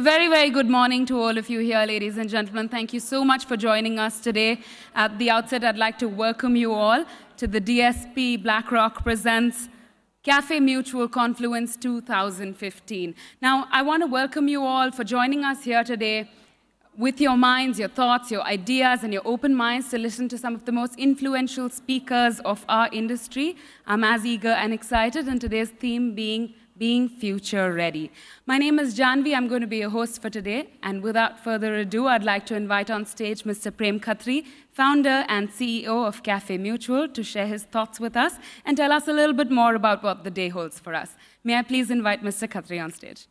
very, very good morning to all of you here, ladies and gentlemen. Thank you so much for joining us today. At the outset, I'd like to welcome you all to the DSP BlackRock Presents Cafe Mutual Confluence 2015. Now, I want to welcome you all for joining us here today with your minds, your thoughts, your ideas, and your open minds to listen to some of the most influential speakers of our industry. I'm as eager and excited, and today's theme being future ready. My name is Janvi. I'm going to be your host for today. And without further ado, I'd like to invite on stage Mr. Prem Khatri, founder and CEO of Cafe Mutual, to share his thoughts with us and tell us a little bit more about what the day holds for us. May I please invite Mr. Khatri on stage?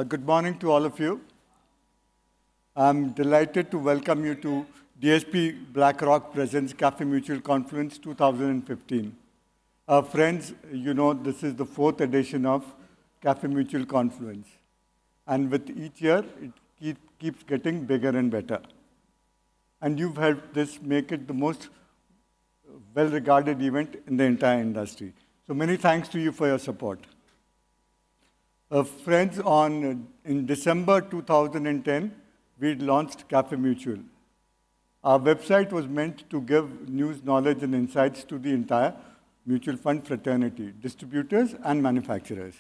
Good morning to all of you. I'm delighted to welcome you to DSP BlackRock Presents Cafe Mutual Confluence 2015. Friends, you know this is the 4th edition of Cafe Mutual Confluence. And with each year, it keeps getting bigger and better. And you've helped this make it the most well-regarded event in the entire industry. So many thanks to you for your support. Friends, in December 2010, we launched Cafe Mutual. Our website was meant to give news, knowledge, and insights to the entire mutual fund fraternity, distributors, and manufacturers.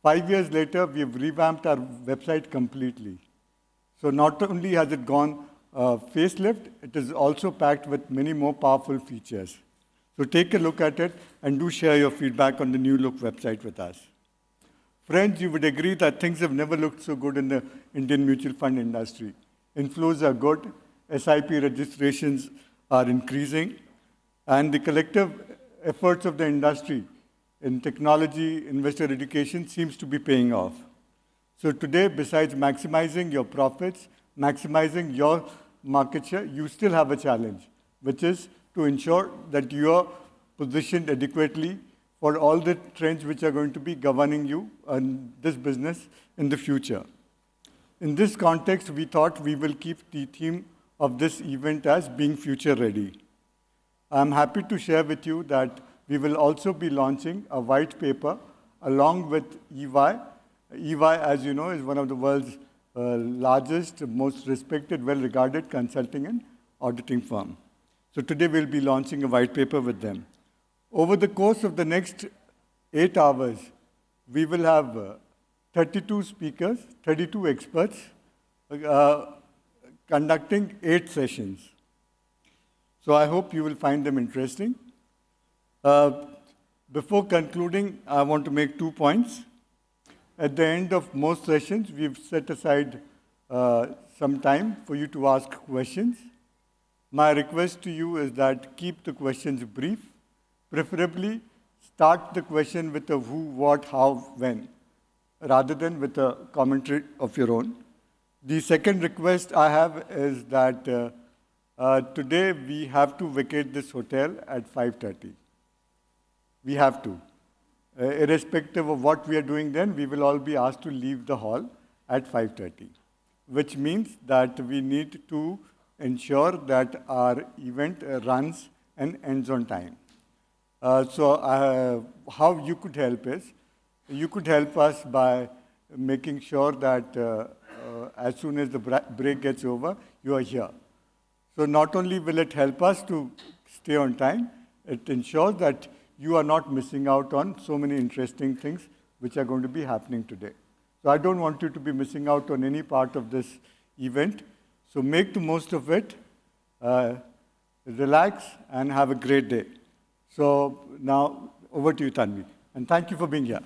5 years later, we have revamped our website completely. So not only has it gone facelift, it is also packed with many more powerful features. So take a look at it and do share your feedback on the new look website with us. Friends, you would agree that things have never looked so good in the Indian mutual fund industry. Inflows are good, SIP registrations are increasing, and the collective efforts of the industry in technology, investor education seems to be paying off. So today, besides maximizing your profits, maximizing your market share, you still have a challenge, which is to ensure that you are positioned adequately for all the trends which are going to be governing you and this business in the future. In this context, we thought we will keep the theme of this event as being future ready. I'm happy to share with you that we will also be launching a white paper along with EY. EY, as you know, is one of the world's largest, most respected, well-regarded consulting and auditing firm. So today we'll be launching a white paper with them. Over the course of the next 8 hours, we will have 32 speakers, 32 experts, conducting 8 sessions. So I hope you will find them interesting. Before concluding, I want to make 2 points. At the end of most sessions, we've set aside some time for you to ask questions. My request to you is that keep the questions brief. Preferably, start the question with a who, what, how, when, rather than with a commentary of your own. The second request I have is that today we have to vacate this hotel at 5:30. We have to. Irrespective of what we are doing then, we will all be asked to leave the hall at 5:30, which means that we need to ensure that our event runs and ends on time. How you could help is, you could help us by making sure that as soon as the break gets over, you are here. So not only will it help us to stay on time, it ensures that you are not missing out on so many interesting things which are going to be happening today. So I don't want you to be missing out on any part of this event. So make the most of it, relax, and have a great day. So now, over to you, Tanvi. And thank you for being here.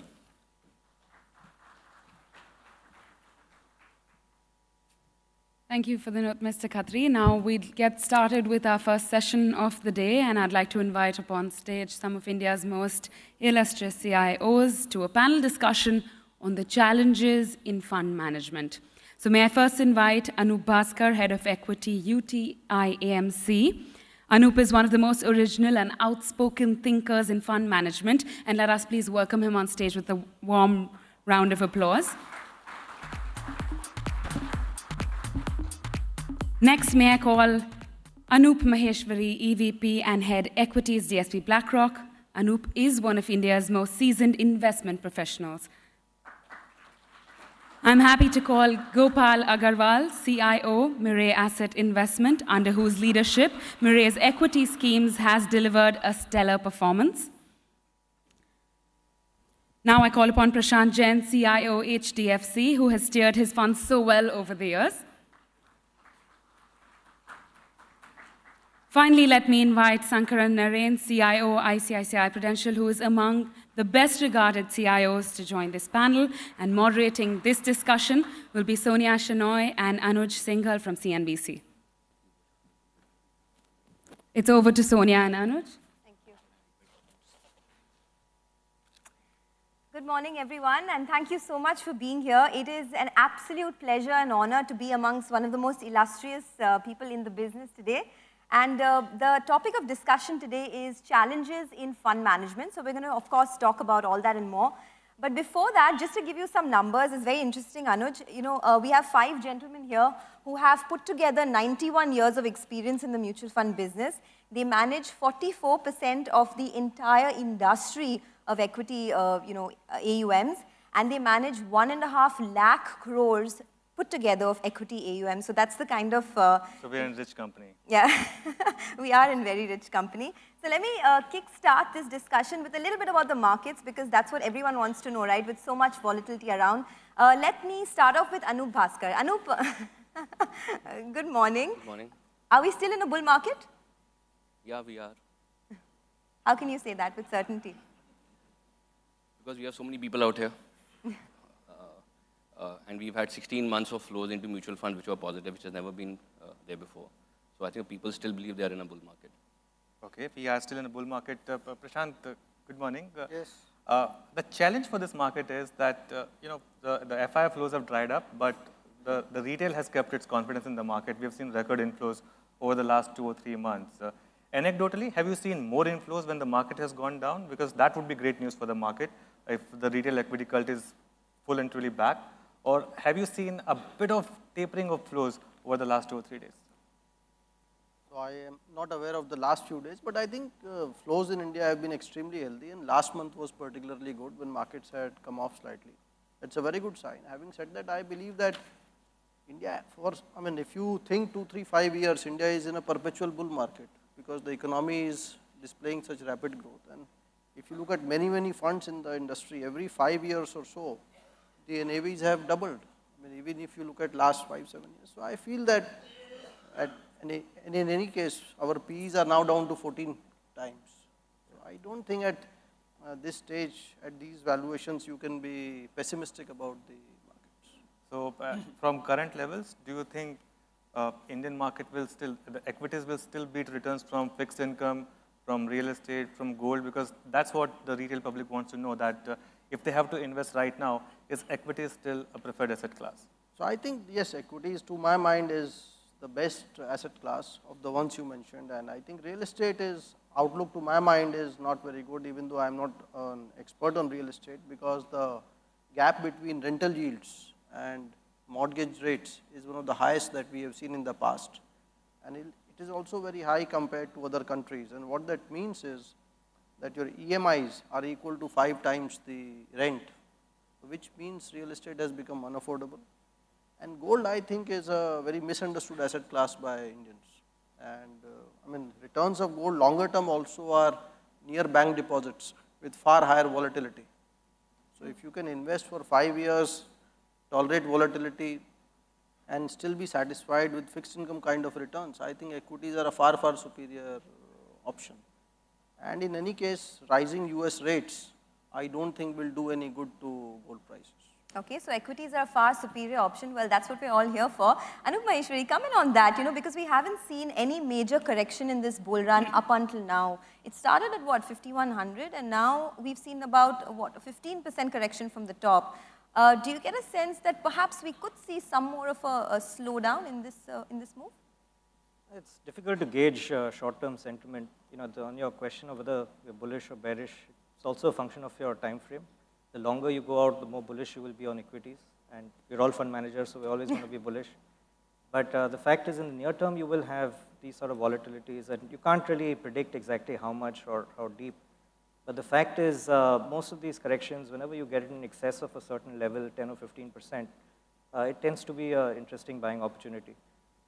Thank you for the note, Mr. Khatri. Now we'll get started with our first session of the day, and I'd like to invite upon stage some of India's most illustrious CIOs to a panel discussion on the challenges in fund management. So may I first invite Anup Bhaskar, Head of Equity, UTI AMC. Anup is one of the most original and outspoken thinkers in fund management, and let us please welcome him on stage with a warm round of applause. Next, may I call Anup Maheshwari, EVP and Head Equities, DSP BlackRock. Anup is one of India's most seasoned investment professionals. I'm happy to call Gopal Agarwal, CIO, Mirae Asset Investment, under whose leadership Mirae's equity schemes has delivered a stellar performance. Now I call upon Prashant Jain, CIO, HDFC, who has steered his funds so well over the years. Finally, let me invite Sankaran Narain, CIO, ICICI Prudential, who is among the best regarded CIOs to join this panel. And moderating this discussion will be Sonia Shenoy and Anuj Singhal from CNBC. It's over to Sonia and Anuj. Thank you. Good morning, everyone, and thank you so much for being here. It is an absolute pleasure and honor to be amongst one of the most illustrious people in the business today. And the topic of discussion today is challenges in fund management. So we're going to, of course, talk about all that and more. But before that, just to give you some numbers, it's very interesting, Anuj. You know, we have 5 gentlemen here who have put together 91 years of experience in the mutual fund business. They manage 44% of the entire industry of equity, AUMs, and they manage 1.5 lakh crores put together of equity AUM. So that's the kind of... So we're in a rich company. Yeah, we are in very rich company. So let me kick-start this discussion with a little bit about the markets, because that's what everyone wants to know, right, with so much volatility around. Let me start off with Anup Bhaskar. Anup, good morning. Good morning. Are we still in a bull market? Yeah, we are. How can you say that with certainty? Because we have so many people out here. And we've had 16 months of flows into mutual funds which were positive, which has never been there before. So I think people still believe they are in a bull market. Okay, we are still in a bull market. Prashant, good morning. Yes. The challenge for this market is that, the FI flows have dried up, but the retail has kept its confidence in the market. We have seen record inflows over the last 2 or 3 months. Anecdotally, have you seen more inflows when the market has gone down? Because that would be great news for the market if the retail equity cult is full and truly back. Or have you seen a bit of tapering of flows over the last 2 or 3 days? So I am not aware of the last few days, but I think flows in India have been extremely healthy, and last month was particularly good when markets had come off slightly. It's a very good sign. Having said that, I believe that India, if you think 2, 3, 5 years, India is in a perpetual bull market because the economy is displaying such rapid growth. And if you look at many funds in the industry, every 5 years or so, the NAVs have doubled. Even if you look at last 5, 7 years. So I feel that in any case, our P's are now down to 14 times. So I don't think at this stage, at these valuations, you can be pessimistic about the markets. So from current levels, do you think Indian market will still, the equities will still beat returns from fixed income, from real estate, from gold? Because that's what the retail public wants to know, that if they have to invest right now, is equity still a preferred asset class? So I think, yes, equities to my mind is the best asset class of the ones you mentioned. And I think real estate is, outlook to my mind is not very good, even though I'm not an expert on real estate, because the gap between rental yields and mortgage rates is one of the highest that we have seen in the past. And it is also very high compared to other countries. And what that means is that your EMIs are equal to 5 times the rent, which means real estate has become unaffordable. And gold, I think, is a very misunderstood asset class by Indians. And returns of gold longer term also are near bank deposits with far higher volatility. So if you can invest for 5 years, tolerate volatility, and still be satisfied with fixed income kind of returns, I think equities are a far superior option. And in any case, rising US rates, I don't think will do any good to gold prices. Okay, so equities are a far superior option. Well, that's what we're all here for. Anup Maheshwari, come in on that, because we haven't seen any major correction in this bull run up until now. It started at what, 5,100, and now we've seen about, what, a 15% correction from the top. Do you get a sense that perhaps we could see some more of a slowdown in this move? It's difficult to gauge short-term sentiment. On your question of whether you're bullish or bearish, it's also a function of your time frame. The longer you go out, the more bullish you will be on equities. And we're all fund managers, so we're always going to be bullish. But the fact is, in the near term, you will have these sort of volatilities, and you can't really predict exactly how much or how deep. But the fact is, most of these corrections, whenever you get in excess of a certain level, 10 or 15%, it tends to be an interesting buying opportunity.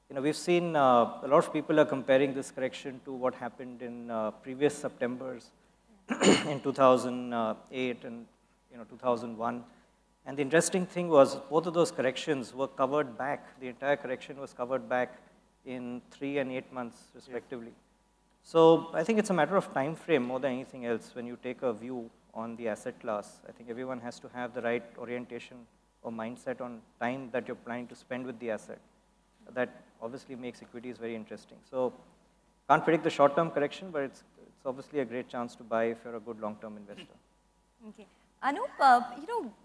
You know, we've seen a lot of people are comparing this correction to what happened in previous Septembers in 2008 and 2001. And the interesting thing was both of those corrections were covered back. The entire correction was covered back in 3 and 8 months, respectively. So I think it's a matter of time frame more than anything else when you take a view on the asset class. I think everyone has to have the right orientation or mindset on time that you're planning to spend with the asset. That obviously makes equities very interesting. So can't predict the short-term correction, but it's obviously a great chance to buy if you're a good long-term investor. Okay. Anup,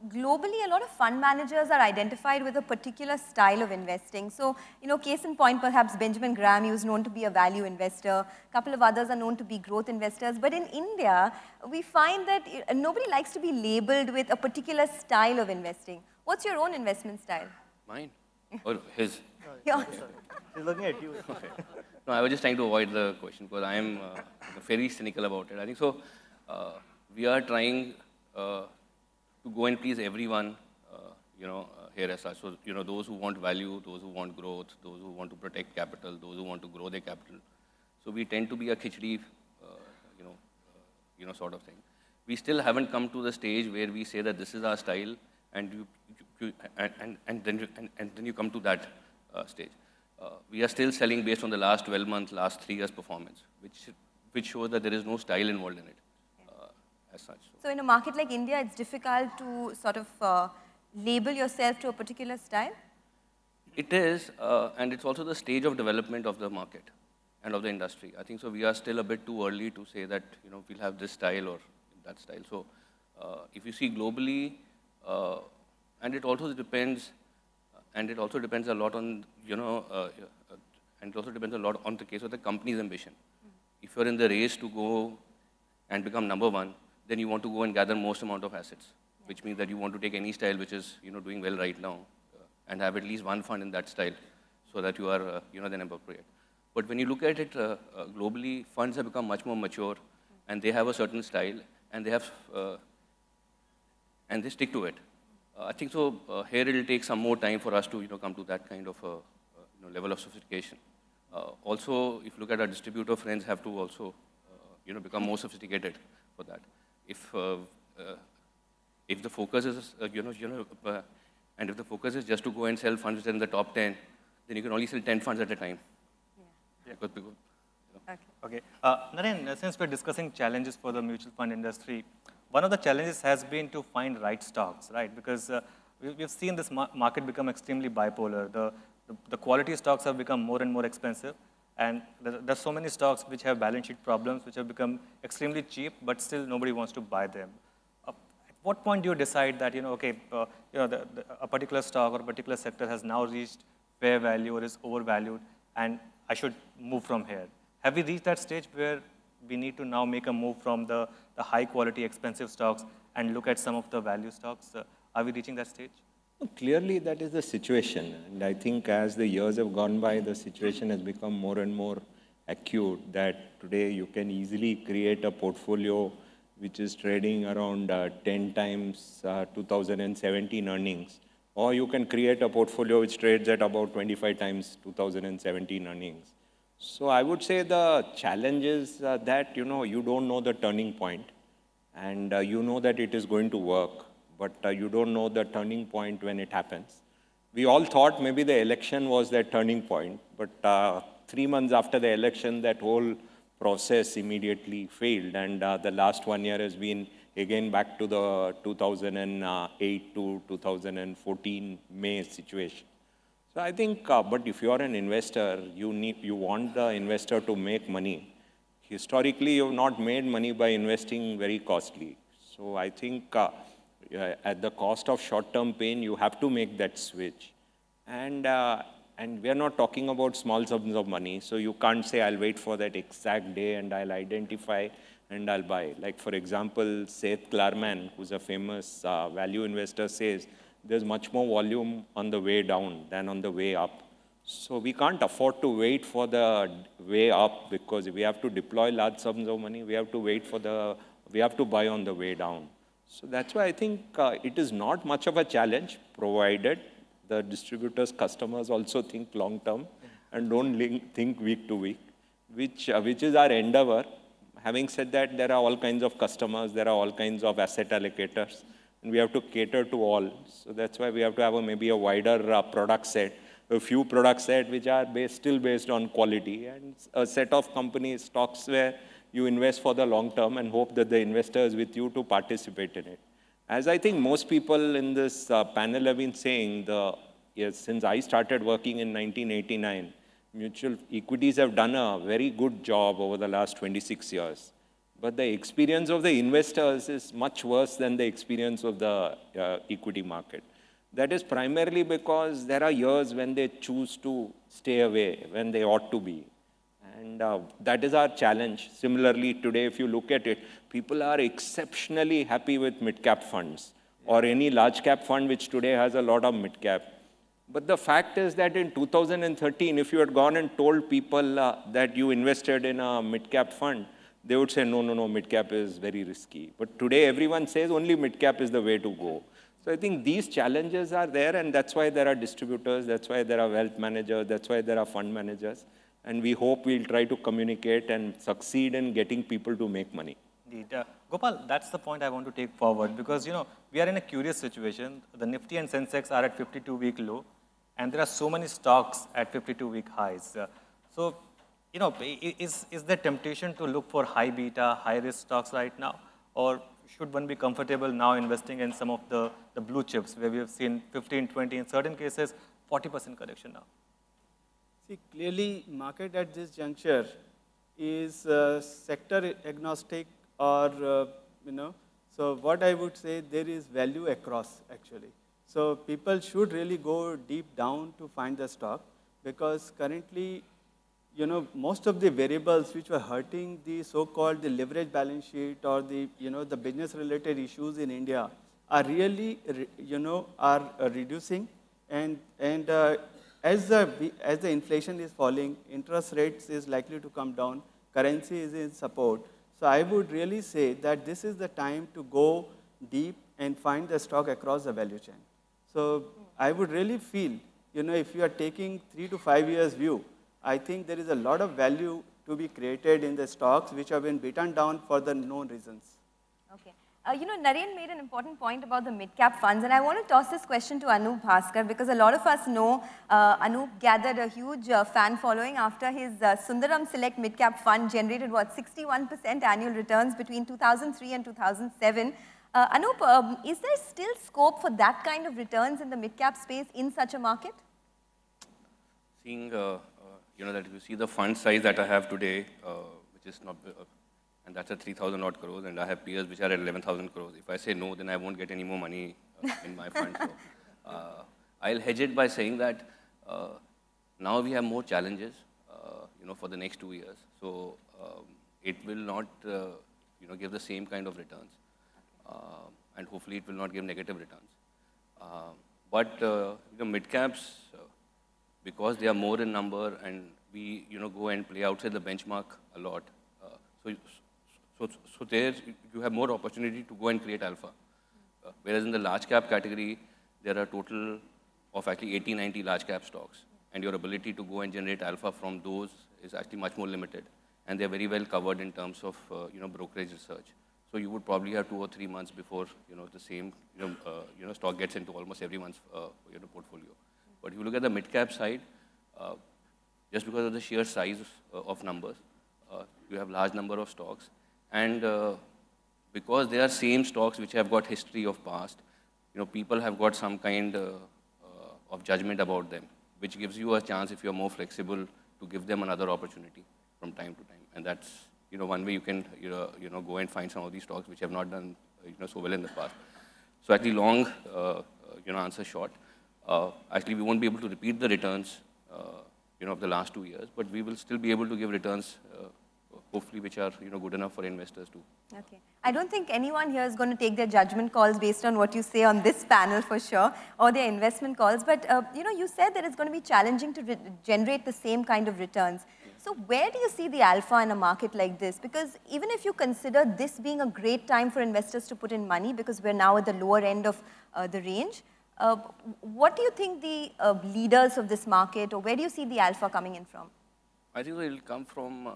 globally, a lot of fund managers are identified with a particular style of investing. So, case in point, perhaps Benjamin Graham, who's known to be a value investor. A couple of others are known to be growth investors. But in India, we find that nobody likes to be labeled with a particular style of investing. What's your own investment style? Mine? Or his? Yeah. He's looking at you. No, I was just trying to avoid the question because I am very cynical about it. I think so. We are trying to go and please everyone, here as such. So, those who want value, those who want growth, those who want to protect capital, those who want to grow their capital. So we tend to be a khichdi, sort of thing. We still haven't come to the stage where we say that this is our style, and then you come to that stage. We are still selling based on the last 12 months, last 3 years performance, which shows that there is no style involved in it as such. So in a market like India, it's difficult to sort of label yourself to a particular style? It is, and it's also the stage of development of the market and of the industry. I think so we are still a bit too early to say that, we'll have this style or that style. So if you see globally, and it also depends a lot on, and it also depends a lot on the case of the company's ambition. If you're in the race to go and become number one, then you want to go and gather most amount of assets, which means that you want to take any style which is, doing well right now, and have at least one fund in that style, so that you are, then appropriate. But when you look at it globally, funds have become much more mature, and they have a certain style, and they have, and they stick to it. I think so. Here it will take some more time for us to, come to that kind of level of sophistication. Also, if you look at our distributor friends, have to also, become more sophisticated for that. If the focus is, and if the focus is just to go and sell funds which are in the top 10, then you can only sell 10 funds at a time. Yeah. Because people, Okay. Naren, since we're discussing challenges for the mutual fund industry, one of the challenges has been to find right stocks, right? Because we've seen this market become extremely bipolar. The quality stocks have become more and more expensive, and there's so many stocks which have balance sheet problems, which have become extremely cheap, but still nobody wants to buy them. At what point do you decide that, a particular stock or a particular sector has now reached fair value or is overvalued, and I should move from here? Have we reached that stage where we need to now make a move from the high quality expensive stocks and look at some of the value stocks? Are we reaching that stage? Clearly, that is the situation. And I think as the years have gone by, the situation has become more and more acute, that today you can easily create a portfolio which is trading around 10 times 2017 earnings. Or you can create a portfolio which trades at about 25 times 2017 earnings. So I would say the challenge is that, you don't know the turning point, and you know that it is going to work, but you don't know the turning point when it happens. We all thought maybe the election was that turning point, but 3 months after the election, that whole process immediately failed, and the last 1 year has been again back to the 2008 to 2014 May situation. So I think, but if you are an investor, you want the investor to make money. Historically, you have not made money by investing very costly. So I think at the cost of short-term pain, you have to make that switch. And we are not talking about small sums of money. So you can't say, I'll wait for that exact day and I'll identify and I'll buy. Like, for example, Seth Klarman, who's a famous value investor, says there's much more volume on the way down than on the way up. So we can't afford to wait for the way up because we have to deploy large sums of money. We have to we have to buy on the way down. So that's why I think it is not much of a challenge, provided the distributors, customers also think long term and don't think week to week, which is our endeavor. Having said that, there are all kinds of customers, there are all kinds of asset allocators, and we have to cater to all. So that's why we have to have maybe a wider product set, a few product set which are still based on quality, and a set of companies, stocks where you invest for the long term and hope that the investor is with you to participate in it. As I think most people in this panel have been saying, since I started working in 1989, mutual equities have done a very good job over the last 26 years. But the experience of the investors is much worse than the experience of the equity market. That is primarily because there are years when they choose to stay away, when they ought to be. And that is our challenge. Similarly, today, if you look at it, people are exceptionally happy with mid-cap funds or any large-cap fund which today has a lot of mid-cap. But the fact is that in 2013, if you had gone and told people that you invested in a mid-cap fund, they would say, no, mid-cap is very risky. But today, everyone says only mid-cap is the way to go. So I think these challenges are there, and that's why there are distributors, that's why there are wealth managers, that's why there are fund managers. And we hope we'll try to communicate and succeed in getting people to make money. Indeed. Gopal, that's the point I want to take forward because, we are in a curious situation. The Nifty and Sensex are at 52-week low, and there are so many stocks at 52-week highs. So, is there temptation to look for high beta, high risk stocks right now? Or should one be comfortable now investing in some of the blue chips where we have seen 15, 20, in certain cases, 40% correction now? See, clearly, market at this juncture is sector agnostic or, so what I would say, there is value across actually. So people should really go deep down to find the stock because currently, most of the variables which were hurting the so-called the leverage balance sheet or the, the business-related issues in India are really, are reducing and as the inflation is falling, interest rates is likely to come down, currency is in support. So I would really say that this is the time to go deep and find the stock across the value chain. So I would really feel, if you are taking 3 to 5 years view, I think there is a lot of value to be created in the stocks which have been beaten down for the known reasons. Okay. Naren made an important point about the mid-cap funds, and I want to toss this question to Anup Bhaskar because a lot of us know Anup gathered a huge fan following after his Sundaram Select mid-cap fund generated, 61% annual returns between 2003 and 2007. Anup, is there still scope for that kind of returns in the mid-cap space in such a market? Seeing, that if you see the fund size that I have today, which is not, and that's at 3,000 odd crores, and I have peers which are at 11,000 crores. If I say no, then I won't get any more money in my fund. So, I'll hedge it by saying that now we have more challenges, for the next 2 years. So it will not, give the same kind of returns, and hopefully it will not give negative returns. But mid caps, because they are more in number, and we, go and play outside the benchmark a lot. So there you have more opportunity to go and create alpha. Whereas in the large cap category, there are total of actually 80, 90 large cap stocks. And your ability to go and generate alpha from those is actually much more limited. And they're very well covered in terms of, brokerage research. So you would probably have 2 or 3 months before, the same, stock gets into almost everyone's, portfolio. But if you look at the mid cap side, just because of the sheer size of numbers, you have large number of stocks. And because they are same stocks which have got history of past, people have got some kind of judgment about them, which gives you a chance, if you're more flexible, to give them another opportunity from time to time. And that's, one way you can, go and find some of these stocks which have not done, so well in the past. So actually long, answer short. Actually, we won't be able to repeat the returns, of the last 2 years, but we will still be able to give returns hopefully which are good enough for investors to. Okay. I don't think anyone here is going to take their judgment calls based on what you say on this panel for sure, or their investment calls. But you said that it's going to be challenging to generate the same kind of returns. So where do you see the alpha in a market like this? Because even if you consider this being a great time for investors to put in money, because we're now at the lower end of the range, what do you think the leaders of this market, or where do you see the alpha coming in from? I think it will come from,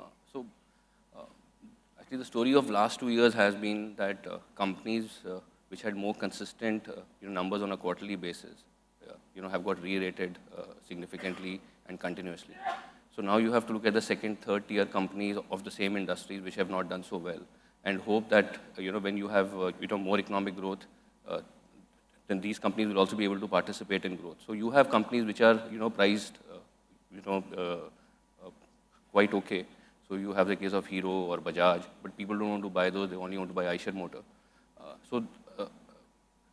actually the story of last 2 years has been that companies which had more consistent numbers on a quarterly basis, have got re-rated significantly and continuously. So now you have to look at the second, third tier companies of the same industries which have not done so well, and hope that when you have more economic growth, then these companies will also be able to participate in growth. So you have companies which are priced quite okay. So you have the case of Hero or Bajaj, but people don't want to buy those; they only want to buy Eicher Motor.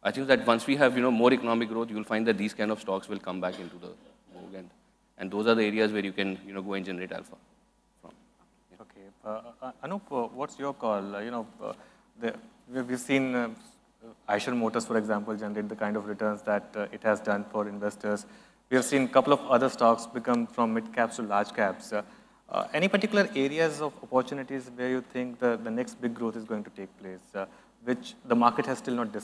I think that once we have more economic growth, you will find that these kind of stocks will come back into the vogue, and those are the areas where you can go and generate alpha from. Yeah. Okay, Anup, what's your call? We've seen Eicher Motors, for example, generate the kind of returns that it has done for investors. We have seen a couple of other stocks become from mid caps to large caps. Any particular areas of opportunities where you think the next big growth is going to take place, which the market has still not discussed?